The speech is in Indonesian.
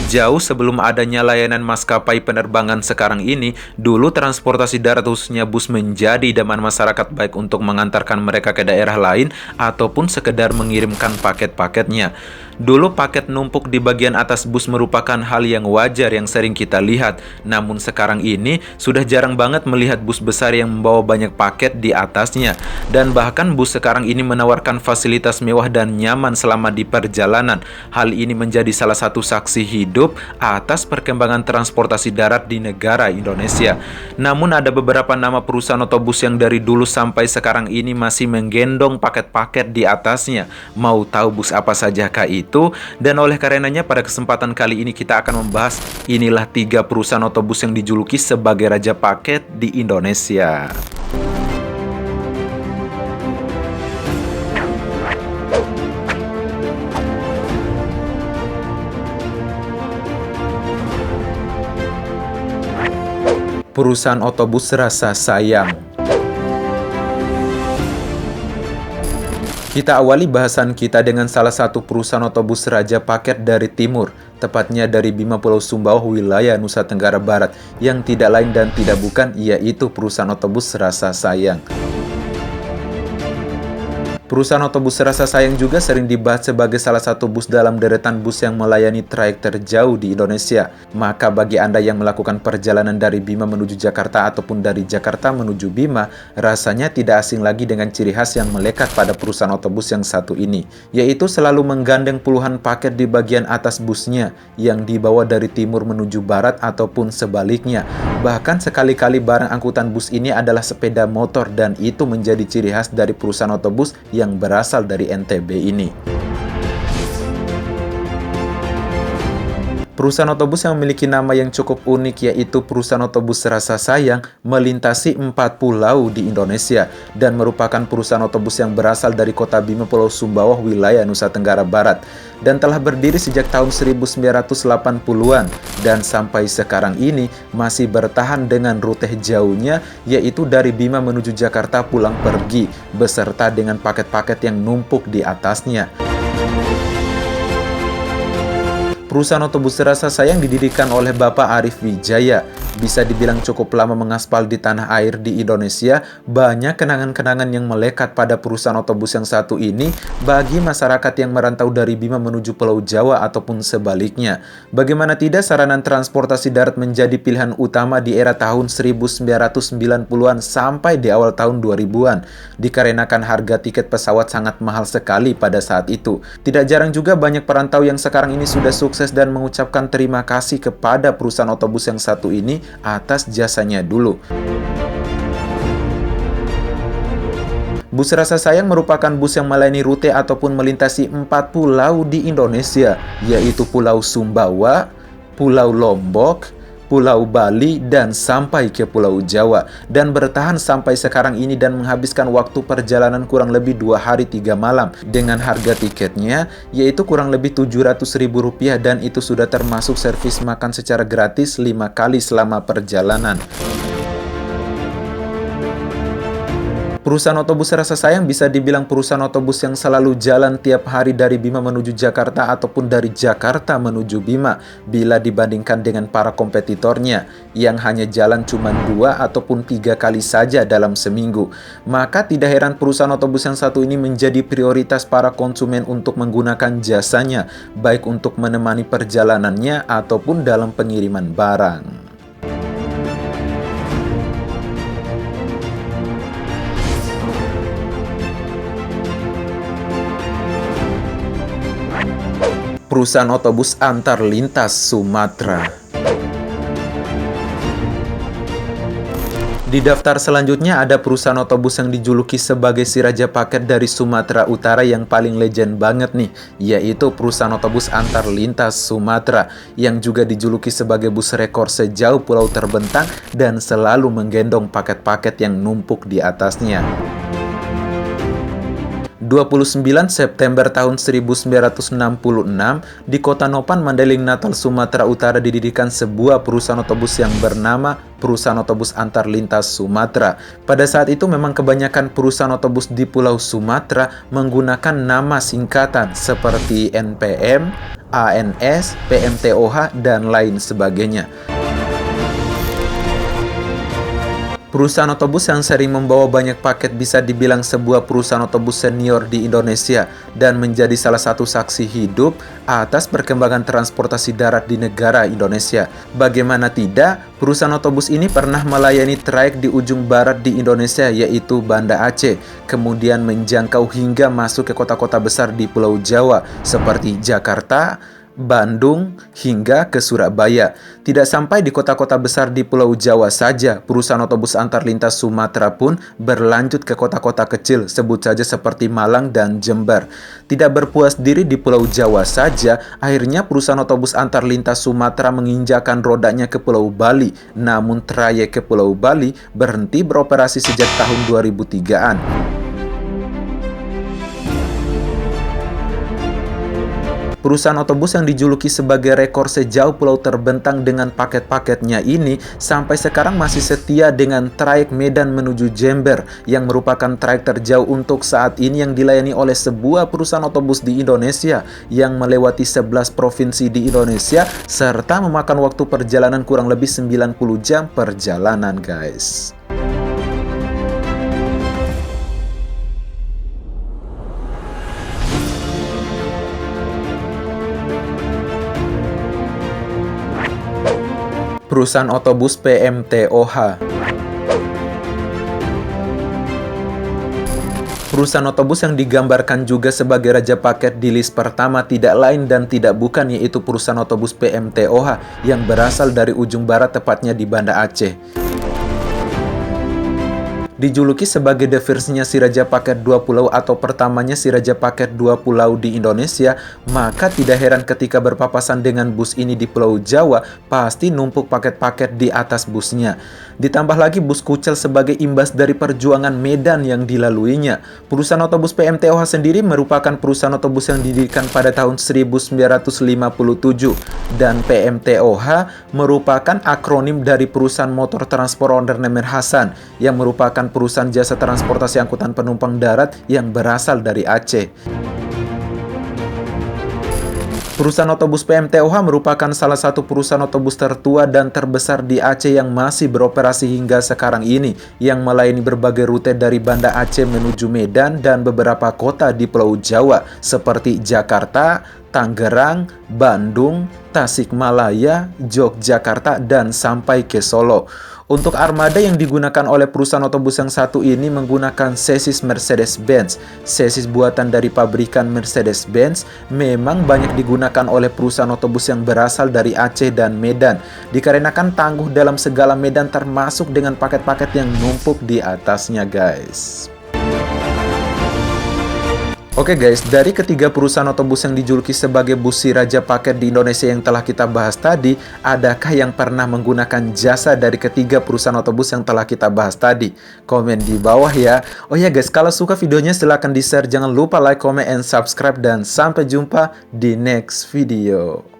Jauh sebelum adanya layanan maskapai penerbangan sekarang ini, dulu transportasi darat khususnya bus menjadi idaman masyarakat baik untuk mengantarkan mereka ke daerah lain ataupun sekedar mengirimkan paket-paketnya. Dulu paket numpuk di bagian atas bus merupakan hal yang wajar yang sering kita lihat. Namun sekarang ini sudah jarang banget melihat bus besar yang membawa banyak paket di atasnya. Dan bahkan bus sekarang ini menawarkan fasilitas mewah dan nyaman selama di perjalanan. Hal ini menjadi salah satu saksi hidup atas perkembangan transportasi darat di negara Indonesia. Namun ada beberapa nama perusahaan otobus yang dari dulu sampai sekarang ini masih menggendong paket-paket di atasnya. Mau tahu bus apa sajakah itu? Dan oleh karenanya pada kesempatan kali ini kita akan membahas inilah 3 perusahaan otobus yang dijuluki sebagai raja paket di Indonesia. Perusahaan otobus Rasa Sayang. Kita awali bahasan kita dengan salah satu perusahaan otobus raja paket dari timur, tepatnya dari Bima Pulau Sumbawa, wilayah Nusa Tenggara Barat, yang tidak lain dan tidak bukan yaitu perusahaan otobus Rasa Sayang. Perusahaan otobus Rasa Sayang juga sering dibahas sebagai salah satu bus dalam deretan bus yang melayani trayek terjauh di Indonesia. Maka bagi Anda yang melakukan perjalanan dari Bima menuju Jakarta ataupun dari Jakarta menuju Bima, rasanya tidak asing lagi dengan ciri khas yang melekat pada perusahaan otobus yang satu ini, yaitu selalu menggandeng puluhan paket di bagian atas busnya yang dibawa dari timur menuju barat ataupun sebaliknya. Bahkan sekali-kali barang angkutan bus ini adalah sepeda motor dan itu menjadi ciri khas dari perusahaan otobus yang berasal dari NTB ini. Perusahaan otobus yang memiliki nama yang cukup unik yaitu perusahaan otobus Rasa Sayang melintasi 4 pulau di Indonesia dan merupakan perusahaan otobus yang berasal dari kota Bima Pulau Sumbawa, wilayah Nusa Tenggara Barat dan telah berdiri sejak tahun 1980-an dan sampai sekarang ini masih bertahan dengan rute jauhnya yaitu dari Bima menuju Jakarta pulang pergi beserta dengan paket-paket yang numpuk di atasnya. Perusahaan otobus Rasa Sayang didirikan oleh Bapak Arif Wijaya. Bisa dibilang cukup lama mengaspal di tanah air di Indonesia, banyak kenangan-kenangan yang melekat pada perusahaan otobus yang satu ini bagi masyarakat yang merantau dari Bima menuju Pulau Jawa ataupun sebaliknya. Bagaimana tidak, sarana transportasi darat menjadi pilihan utama di era tahun 1990-an sampai di awal tahun 2000-an, dikarenakan harga tiket pesawat sangat mahal sekali pada saat itu. Tidak jarang juga banyak perantau yang sekarang ini sudah sukses dan mengucapkan terima kasih kepada perusahaan otobus yang satu ini atas jasanya dulu. Bus Rasa Sayang merupakan bus yang melayani rute ataupun melintasi 4 pulau di Indonesia, yaitu Pulau Sumbawa, Pulau Lombok, Pulau Bali, dan sampai ke Pulau Jawa, dan bertahan sampai sekarang ini dan menghabiskan waktu perjalanan kurang lebih 2 hari 3 malam dengan harga tiketnya yaitu kurang lebih Rp700.000 dan itu sudah termasuk servis makan secara gratis 5 kali selama perjalanan. Perusahaan otobus Rasa Sayang bisa dibilang perusahaan otobus yang selalu jalan tiap hari dari Bima menuju Jakarta ataupun dari Jakarta menuju Bima bila dibandingkan dengan para kompetitornya yang hanya jalan cuma 2 ataupun 3 kali saja dalam seminggu. Maka tidak heran perusahaan otobus yang satu ini menjadi prioritas para konsumen untuk menggunakan jasanya, baik untuk menemani perjalanannya ataupun dalam pengiriman barang. Perusahaan otobus antar lintas Sumatera. Di daftar selanjutnya ada perusahaan otobus yang dijuluki sebagai si raja paket dari Sumatera Utara yang paling legend banget nih, yaitu perusahaan otobus antar lintas Sumatera yang juga dijuluki sebagai bus rekor sejauh pulau terbentang dan selalu menggendong paket-paket yang numpuk di atasnya. 29 September tahun 1966, di Kota Nopan, Mandailing, Natal, Sumatera Utara didirikan sebuah perusahaan otobus yang bernama Perusahaan Otobus Antar Lintas Sumatera. Pada saat itu memang kebanyakan perusahaan otobus di Pulau Sumatera menggunakan nama singkatan seperti NPM, ANS, PMTOH, dan lain sebagainya. Perusahaan otobus yang sering membawa banyak paket bisa dibilang sebuah perusahaan otobus senior di Indonesia dan menjadi salah satu saksi hidup atas perkembangan transportasi darat di negara Indonesia. Bagaimana tidak, perusahaan otobus ini pernah melayani trayek di ujung barat di Indonesia yaitu Banda Aceh, kemudian menjangkau hingga masuk ke kota-kota besar di Pulau Jawa seperti Jakarta, Bandung, hingga ke Surabaya. Tidak sampai di kota-kota besar di Pulau Jawa saja, perusahaan otobus antar lintas Sumatera pun berlanjut ke kota-kota kecil, sebut saja seperti Malang dan Jember. Tidak berpuas diri di Pulau Jawa saja, akhirnya perusahaan otobus antar lintas Sumatera menginjakan rodanya ke Pulau Bali. Namun trayek ke Pulau Bali berhenti beroperasi sejak tahun 2003-an. Perusahaan otobus yang dijuluki sebagai rekor sejauh pulau terbentang dengan paket-paketnya ini sampai sekarang masih setia dengan trayek Medan menuju Jember yang merupakan trayek terjauh untuk saat ini yang dilayani oleh sebuah perusahaan otobus di Indonesia yang melewati 11 provinsi di Indonesia serta memakan waktu perjalanan kurang lebih 90 jam perjalanan, guys. Perusahaan otobus PMTOH. Perusahaan otobus yang digambarkan juga sebagai raja paket di list pertama tidak lain dan tidak bukan yaitu perusahaan otobus PMTOH yang berasal dari ujung barat tepatnya di Banda Aceh. Dijuluki sebagai the first-nya si Raja Paket Dua Pulau atau pertamanya si Raja Paket Dua Pulau di Indonesia, maka tidak heran ketika berpapasan dengan bus ini di Pulau Jawa, pasti numpuk paket-paket di atas busnya. Ditambah lagi bus kucel sebagai imbas dari perjuangan medan yang dilaluinya. Perusahaan otobus PMTOH sendiri merupakan perusahaan otobus yang didirikan pada tahun 1957 dan PMTOH merupakan akronim dari perusahaan motor transport owner Nemer Hasan yang merupakan perusahaan jasa transportasi angkutan penumpang darat yang berasal dari Aceh. Perusahaan otobus PMTOH merupakan salah satu perusahaan otobus tertua dan terbesar di Aceh yang masih beroperasi hingga sekarang ini, yang melayani berbagai rute dari Banda Aceh menuju Medan dan beberapa kota di Pulau Jawa seperti Jakarta, Tangerang, Bandung, Tasikmalaya, Yogyakarta, dan sampai ke Solo. Untuk armada yang digunakan oleh perusahaan otobus yang satu ini menggunakan sesis Mercedes-Benz. Sesis buatan dari pabrikan Mercedes-Benz memang banyak digunakan oleh perusahaan otobus yang berasal dari Aceh dan Medan, dikarenakan tangguh dalam segala medan termasuk dengan paket-paket yang numpuk di atasnya, guys. Oke guys, dari ketiga perusahaan otobus yang dijuluki sebagai bus si Raja Paket di Indonesia yang telah kita bahas tadi, adakah yang pernah menggunakan jasa dari ketiga perusahaan otobus yang telah kita bahas tadi? Komen di bawah ya. Oh ya guys, kalau suka videonya silahkan di-share, jangan lupa like, comment, and subscribe, dan sampai jumpa di next video.